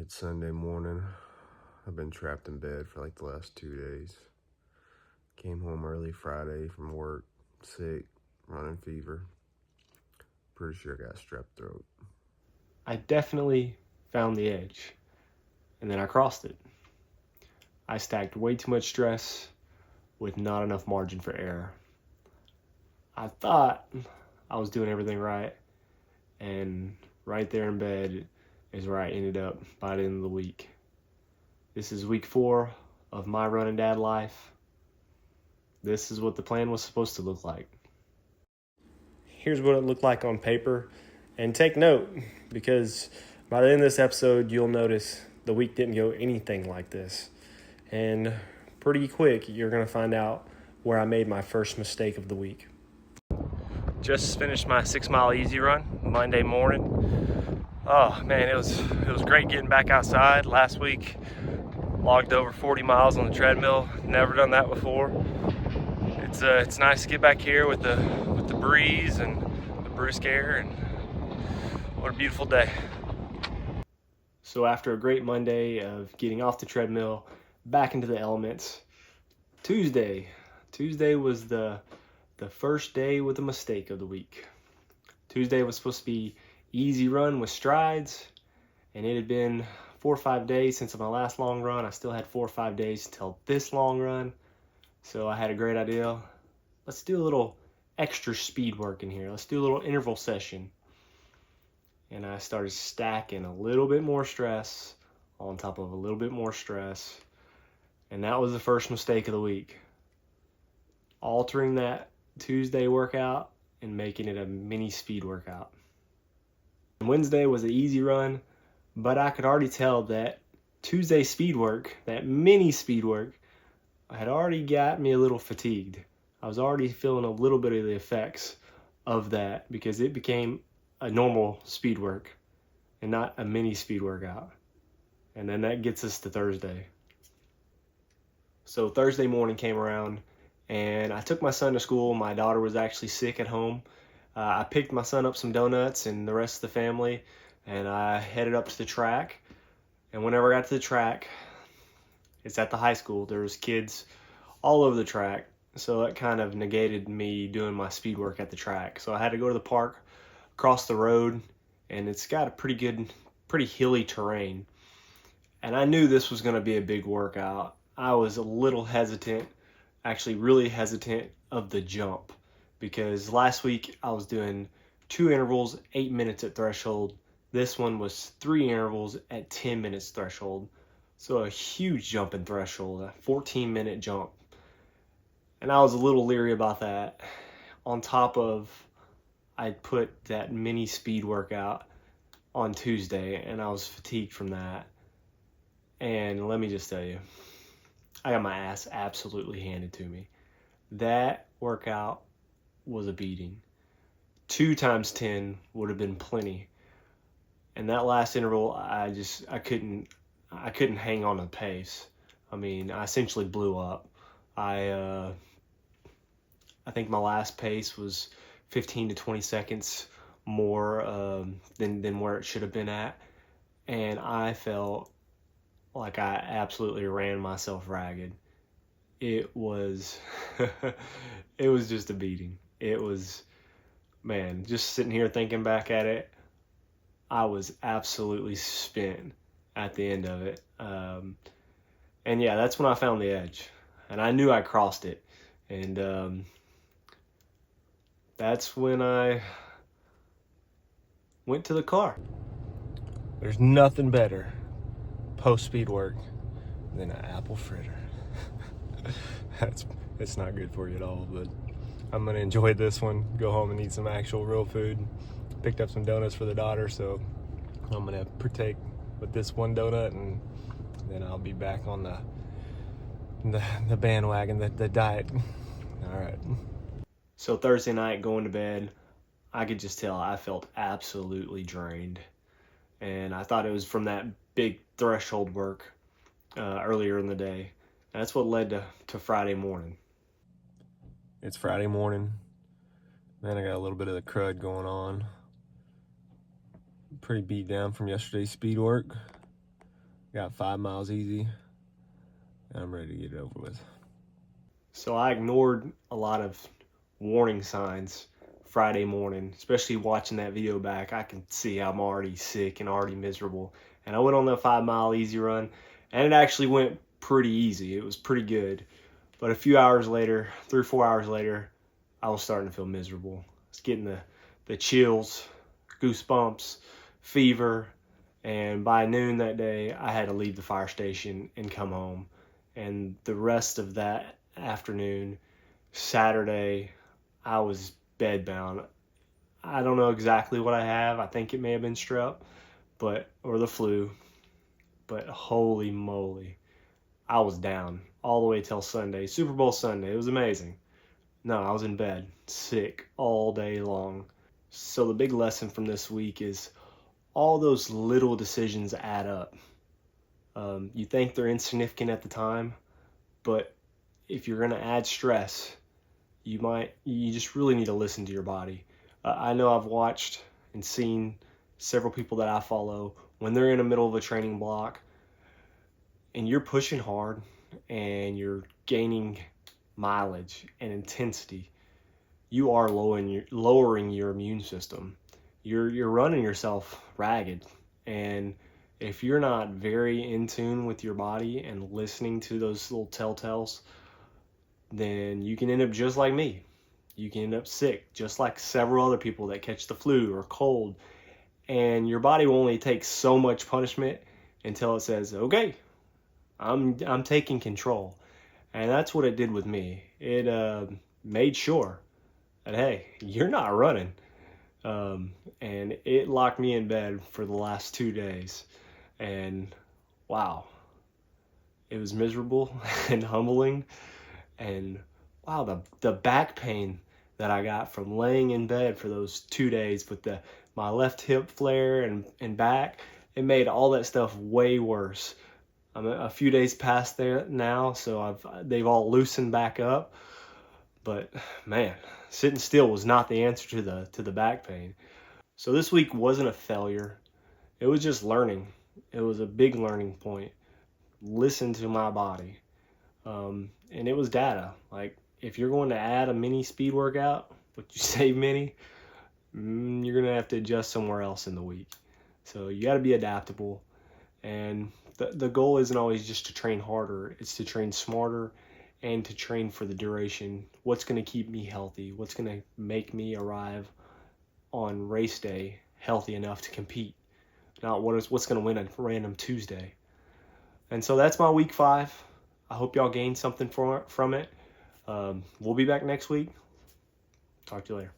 It's Sunday morning. I've been trapped in bed for like the last 2 days. Came home early Friday from work, sick, running fever. Pretty sure I got strep throat. I definitely found the edge, and then I crossed it. I stacked way too much stress with not enough margin for error. I thought I was doing everything right, and right there in bed is where I ended up by the end of the week. This is week 4 of my running dad life. This is what the plan was supposed to look like. Here's what it looked like on paper, and take note because by the end of this episode, you'll notice the week didn't go anything like this. And pretty quick, you're going to find out where I made my first mistake of the week. Just finished my 6-mile easy run Monday morning. Oh man, it was great getting back outside. Last week, logged over 40 miles on the treadmill. Never done that before. It's nice to get back here with the breeze and the brisk air, and what a beautiful day. So after a great Monday of getting off the treadmill, back into the elements, Tuesday was the first day with a mistake of the week. Tuesday was supposed to be easy run with strides, and it had been 4 or 5 days since my last long run. I still had 4 or 5 days until this long run, so I had a great idea. Let's do a little extra speed work in here. Let's do a little interval session. And I started stacking a little bit more stress on top of a little bit more stress. And that was the first mistake of the week. Altering that Tuesday workout and making it a mini speed workout. Wednesday was an easy run, but I could already tell that Tuesday speed work, that mini speed work, had already got me a little fatigued. I was already feeling a little bit of the effects of that because it became a normal speed work and not a mini speed workout. And then that gets us to Thursday. So Thursday morning came around and I took my son to school. My daughter was actually sick at home. I picked my son up some donuts and the rest of the family, and I headed up to the track. And whenever I got to the track, it's at the high school. There was kids all over the track. So it kind of negated me doing my speed work at the track. So I had to go to the park across the road, and it's got a pretty hilly terrain. And I knew this was going to be a big workout. I was a little hesitant, actually really hesitant of the jump, because last week I was doing 2 intervals, 8 minutes at threshold. This one was 3 intervals at 10 minutes threshold. So a huge jump in threshold, a 14-minute jump. And I was a little leery about that. On top of, I'd put that mini speed workout on Tuesday, and I was fatigued from that. And let me just tell you, I got my ass absolutely handed to me. That workout was a beating. 2 times 10 would have been plenty. And that last interval, I couldn't hang on to the pace. I mean, I essentially blew up. I think my last pace was 15 to 20 seconds more than where it should have been at. And I felt like I absolutely ran myself ragged. It was, it was just a beating. It was, man, just sitting here thinking back at it, I was absolutely spent at the end of it. And yeah, that's when I found the edge. And I knew I crossed it. And that's when I went to the car. There's nothing better post-speed work than an apple fritter. It's not good for you at all, but I'm gonna enjoy this one, go home and eat some actual real food. Picked up some donuts for the daughter, so I'm gonna partake with this one donut, and then I'll be back on the bandwagon, the diet. All right. So Thursday night, going to bed, I could just tell I felt absolutely drained. And I thought it was from that big threshold work earlier in the day. And that's what led to Friday morning. It's Friday morning. Man, I got a little bit of the crud going on. Pretty beat down from yesterday's speed work. Got 5 miles easy. And I'm ready to get it over with. So I ignored a lot of warning signs Friday morning, especially watching that video back. I can see I'm already sick and already miserable. And I went on the 5 mile easy run, and it actually went pretty easy. It was pretty good. But a few hours later, 3 or 4 hours later, I was starting to feel miserable. I was getting the chills, goosebumps, fever, and by noon that day, I had to leave the fire station and come home. And the rest of that afternoon, Saturday, I was bedbound. I don't know exactly what I have. I think it may have been strep, or the flu, but holy moly, I was down all the way till Sunday, Super Bowl Sunday. It was amazing. No, I was in bed, sick all day long. So the big lesson from this week is all those little decisions add up. You think they're insignificant at the time, but if you're going to add stress, you just really need to listen to your body. I know I've watched and seen several people that I follow when they're in the middle of a training block and you're pushing hard and you're gaining mileage and intensity, you are lowering your immune system. You're running yourself ragged, and if you're not very in tune with your body and listening to those little telltales, then you can end up just like me. You can end up sick, just like several other people that catch the flu or cold. And your body will only take so much punishment until it says, okay, I'm taking control. And that's what it did with me. It made sure that, hey, you're not running. And it locked me in bed for the last 2 days. And wow, it was miserable and humbling. And wow, the back pain that I got from laying in bed for those 2 days with my left hip flare and back, it made all that stuff way worse. I'm a few days past there now, so they've all loosened back up. But man, sitting still was not the answer to the back pain. So this week wasn't a failure. It was just learning. It was a big learning point. Listen to my body. And it was data. Like, if you're going to add a mini speed workout, which you say mini, you're going to have to adjust somewhere else in the week. So you got to be adaptable. And the goal isn't always just to train harder. It's to train smarter and to train for the duration. What's going to keep me healthy? What's going to make me arrive on race day healthy enough to compete? Not what's going to win a random Tuesday. And so that's my week 5. I hope y'all gained something from it. We'll be back next week. Talk to you later.